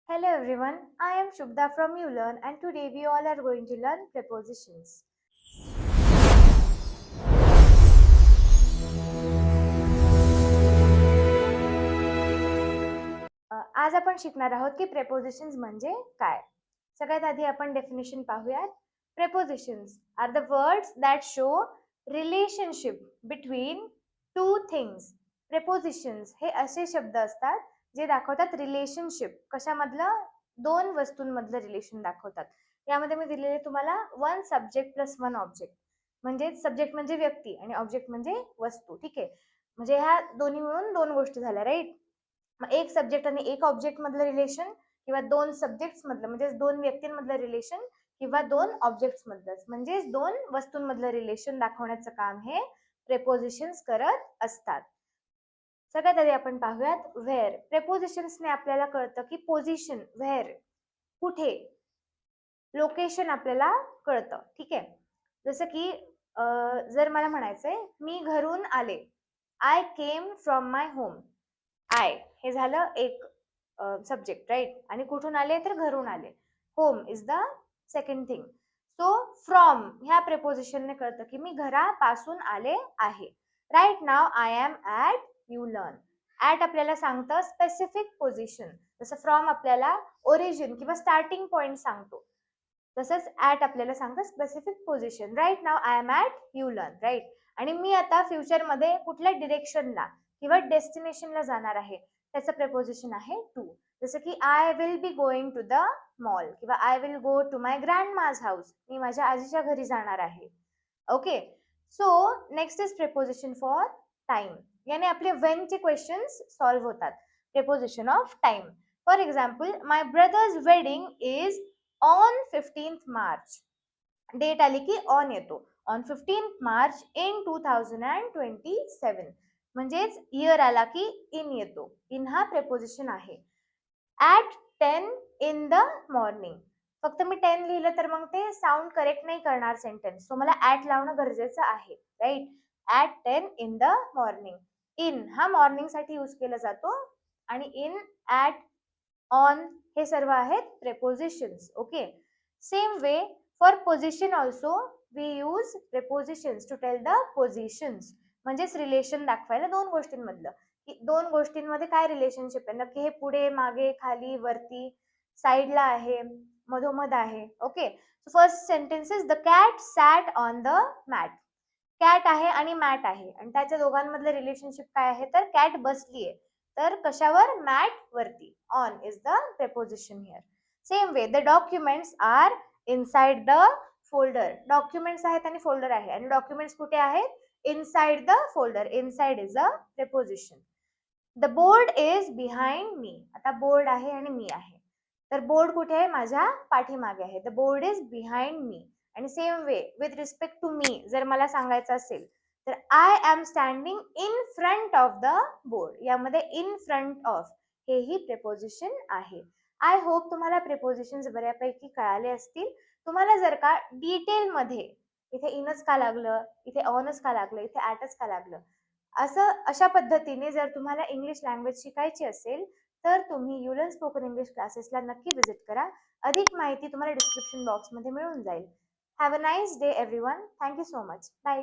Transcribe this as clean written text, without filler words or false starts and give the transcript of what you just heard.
Hello everyone, I am Shubda from ULearn and today we all are going to learn prepositions. आज आपण शिकणार आहोत की prepositions म्हणजे काय. सगळ्यात आधी आपण डेफिनेशन पाहूयात. Prepositions are the words that show relationship between two things. Prepositions हे असे शब्द असतात जे दाखवतात रिलेशनशिप, कशामधलं, दोन वस्तूंमधलं रिलेशन दाखवतात. यामध्ये मी दिलेले तुम्हाला one subject plus one object, म्हणजे सब्जेक्ट म्हणजे व्यक्ती आणि ऑब्जेक्ट म्हणजे वस्तू. ठीक आहे, म्हणजे ह्या दोन्ही मिळून दोन गोष्टी झाल्या, राईट. मग एक सब्जेक्ट आणि एक ऑब्जेक्ट मधलं रिलेशन, किंवा दोन सब्जेक्ट्स मधलं म्हणजे दोन व्यक्तींमधलं रिलेशन, किंवा दोन ऑब्जेक्ट्स मधलं म्हणजे दोन वस्तूंमधलं रिलेशन दाखवण्याचं काम हे प्रेपोजिशन्स करत असतात. सगळ्यात आधी आपण पाहूयात व्हेअर. प्रेपोजिशन्सने आपल्याला कळतं की पोझिशन, व्हेअर कुठे, लोकेशन आपल्याला कळतं. ठीक आहे, जसं की जर मला म्हणायचंय मी घरून आले, I came from my home. I हे झालं एक सब्जेक्ट, राईट, आणि कुठून आले तर घरून आले. Home is the second thing. So from ह्या प्रेपोजिशनने कळतं की मी घरापासून आले आहे. Right now I am at ULearn. At आपल्याला सांगतं स्पेसिफिक पोझिशन, जसं फ्रॉम आपल्याला ओरिजिन किंवा स्टार्टिंग पॉइंट सांगतो, तसंच ॲट आपल्याला सांगतं specific position. Right now I am at ULearn, right. आणि मी आता फ्युचरमध्ये कुठल्या डिरेक्शनला किंवा डेस्टिनेशनला जाणार आहे त्याचं प्रेपोजिशन आहे टू. जसं की I will be going to the mall किंवा I will go to my grandma's house, मी माझ्या आजीच्या घरी जाणार आहे. Okay, so next is preposition for time. याने आपले when चे क्वेश्चन्स सॉल्व्ह होतात. Preposition of time. For example, my brother's wedding is on 15th March. Date आली की ऑन येतो. ऑन 15th मार्च इन 2027, म्हणजेच इयर आला की इन येतो. इन हा प्रेपोजिशन आहे. ॲट 10 इन द मॉर्निंग, फक्त मी 10 लिहिलं तर मग ते साऊंड करेक्ट नाही करणार सेंटेन्स, सो मला ॲट लावणं गरजेचं आहे, right. At 10 in the morning. In हा मॉर्निंग साठी यूज केला जातो, आणि इन, ॲट, ऑन हे सर्व आहेत prepositions. Okay, same way for position also we use prepositions to tell the positions, म्हणजेच रिलेशन दाखवायला दोन गोष्टींमधलं, की दोन गोष्टींमध्ये काय रिलेशनशिप आहे, नक्की हे पुढे, मागे, खाली, वरती, साईडला आहे, मधोमध आहे. Okay, first sentence is the cat sat on the mat. Cat आहे आणि मॅट आहे, आणि त्याच्या दोघांमधलं रिलेशनशिप काय आहे, तर कॅट बसली आहे, तर कशावर, मॅट वरती. On is the preposition here. Same way the documents are inside the folder. Documents आहेत आणि फोल्डर आहे, आणि डॉक्युमेंट्स कुठे आहेत, inside the folder. Inside is a preposition. The board is behind me. आता बोर्ड आहे आणि मी आहे, तर बोर्ड कुठे आहे, माझ्या पाठीमागे आहे. The board is behind me. आणि same way with respect to me जर मला सांगायचं असेल तर I am standing in front of the board. यामध्ये इन फ्रंट ऑफ हेही प्रेपोजिशन आहे. आय होप तुम्हाला प्रेपोजिशन्स बऱ्यापैकी कळाले असतील. तुम्हाला जर का डिटेलमध्ये इथे इनच का लागलं, इथे ऑनच का लागलं, इथे ॲटच का लागलं, अशा पद्धतीने जर तुम्हाला इंग्लिश लँग्वेज शिकायची असेल तर तुम्ही युलर्न स्पोकन इंग्लिश क्लासेसला नक्की विजिट करा. अधिक माहिती तुम्हाला डिस्क्रिप्शन बॉक्समध्ये मिळून जाईल. Have a nice day everyone. Thank you so much. Bye.